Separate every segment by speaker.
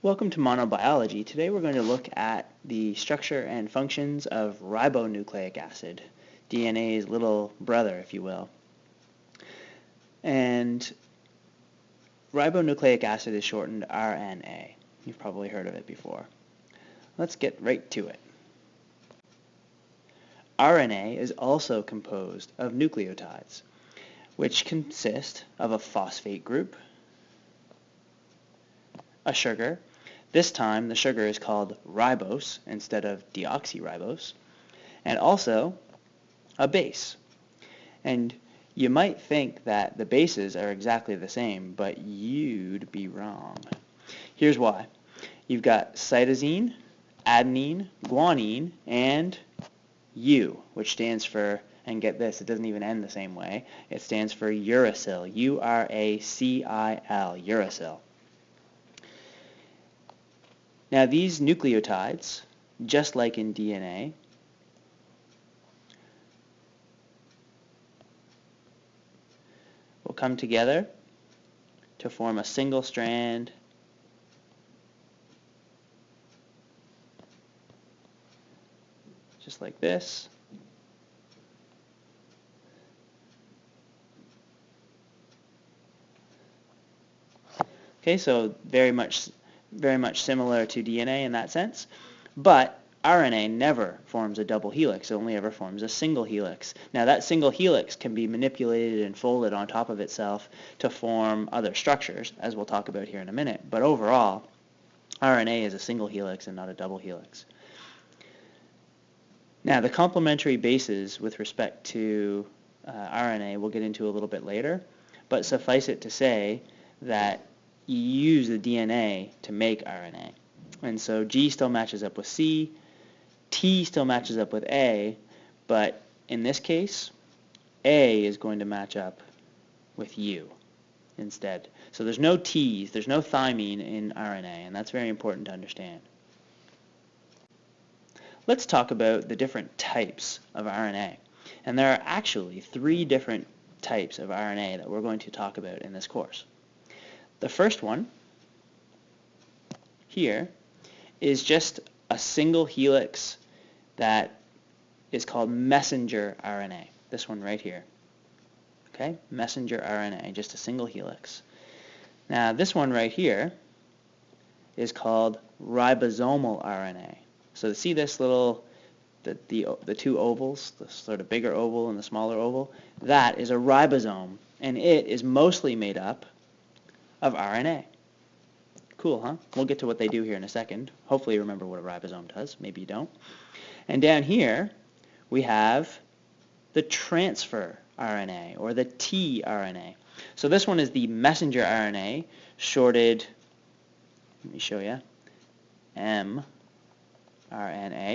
Speaker 1: Welcome to Monobiology. Today we're going to look at the structure and functions of ribonucleic acid, DNA's little brother, if you will. And ribonucleic acid is shortened RNA. You've probably heard of it before. Let's get right to it. RNA is also composed of nucleotides, which consist of a phosphate group, a sugar. This time the sugar is called ribose instead of deoxyribose, and also a base. And you might think that the bases are exactly the same, but you'd be wrong. Here's why. You've got cytosine, adenine, guanine, and U, which stands for, and get this, it doesn't even end the same way, it stands for uracil, U-R-A-C-I-L, uracil. Now these nucleotides, just like in DNA, will come together to form a single strand just like this. Okay, so very much similar to DNA in that sense, but RNA never forms a double helix. It only ever forms a single helix. Now that single helix can be manipulated and folded on top of itself to form other structures, as we'll talk about here in a minute, but overall RNA is a single helix and not a double helix. Now the complementary bases with respect to RNA we'll get into a little bit later, but suffice it to say that you use the DNA to make RNA. And so G still matches up with C, T still matches up with A, but in this case, A is going to match up with U instead. So there's no T's, there's no thymine in RNA, and that's very important to understand. Let's talk about the different types of RNA. And there are actually 3 different types of RNA that we're going to talk about in this course. The first one here is just a single helix that is called messenger RNA. This one right here. Okay, messenger RNA, just a single helix. Now this one right here is called ribosomal RNA. So see this little, the 2 ovals, the sort of bigger oval and the smaller oval? That is a ribosome, and it is mostly made up of RNA. Cool, huh? We'll get to what they do here in a second. Hopefully you remember what a ribosome does. Maybe you don't. And down here we have the transfer RNA, or the tRNA. So this one is the messenger RNA, shorted, let me show you, mRNA.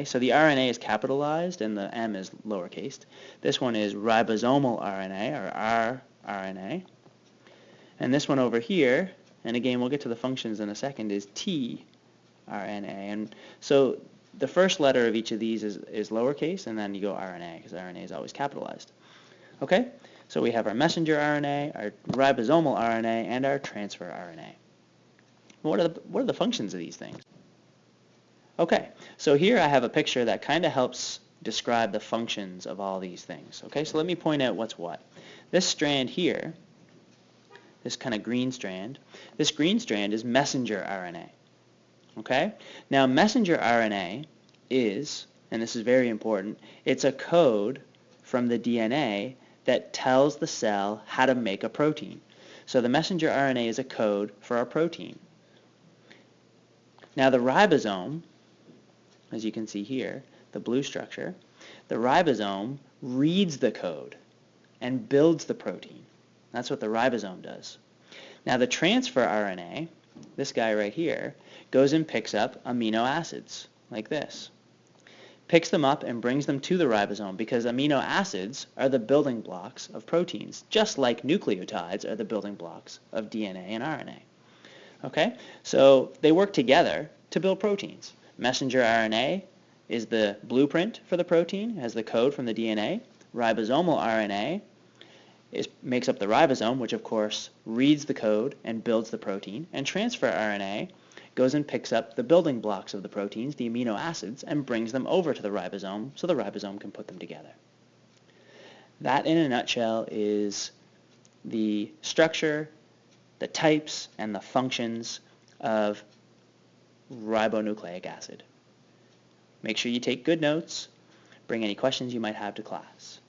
Speaker 1: So the RNA is capitalized and the M is lowercase. This one is ribosomal RNA, or rRNA. And this one over here, and again we'll get to the functions in a second, is tRNA. And so the first letter of each of these is lowercase, and then you go RNA, because RNA is always capitalized. Okay? So we have our messenger RNA, our ribosomal RNA, and our transfer RNA. What are the functions of these things? Okay, so here I have a picture that kind of helps describe the functions of all these things. Okay, so let me point out what's what. This strand here, this kind of green strand, this green strand is messenger RNA. Okay? Now messenger RNA is, and this is very important, it's a code from the DNA that tells the cell how to make a protein. So the messenger RNA is a code for our protein. Now the ribosome, as you can see here, the blue structure, the ribosome reads the code and builds the protein. That's what the ribosome does. Now the transfer RNA, this guy right here, goes and picks up amino acids, like this. Picks them up and brings them to the ribosome, because amino acids are the building blocks of proteins, just like nucleotides are the building blocks of DNA and RNA. Okay? So they work together to build proteins. Messenger RNA is the blueprint for the protein, has the code from the DNA. Ribosomal RNA makes up the ribosome, which of course reads the code and builds the protein. And transfer RNA goes and picks up the building blocks of the proteins, the amino acids, and brings them over to the ribosome so the ribosome can put them together. That, in a nutshell, is the structure, the types, and the functions of ribonucleic acid. Make sure you take good notes. Bring any questions you might have to class.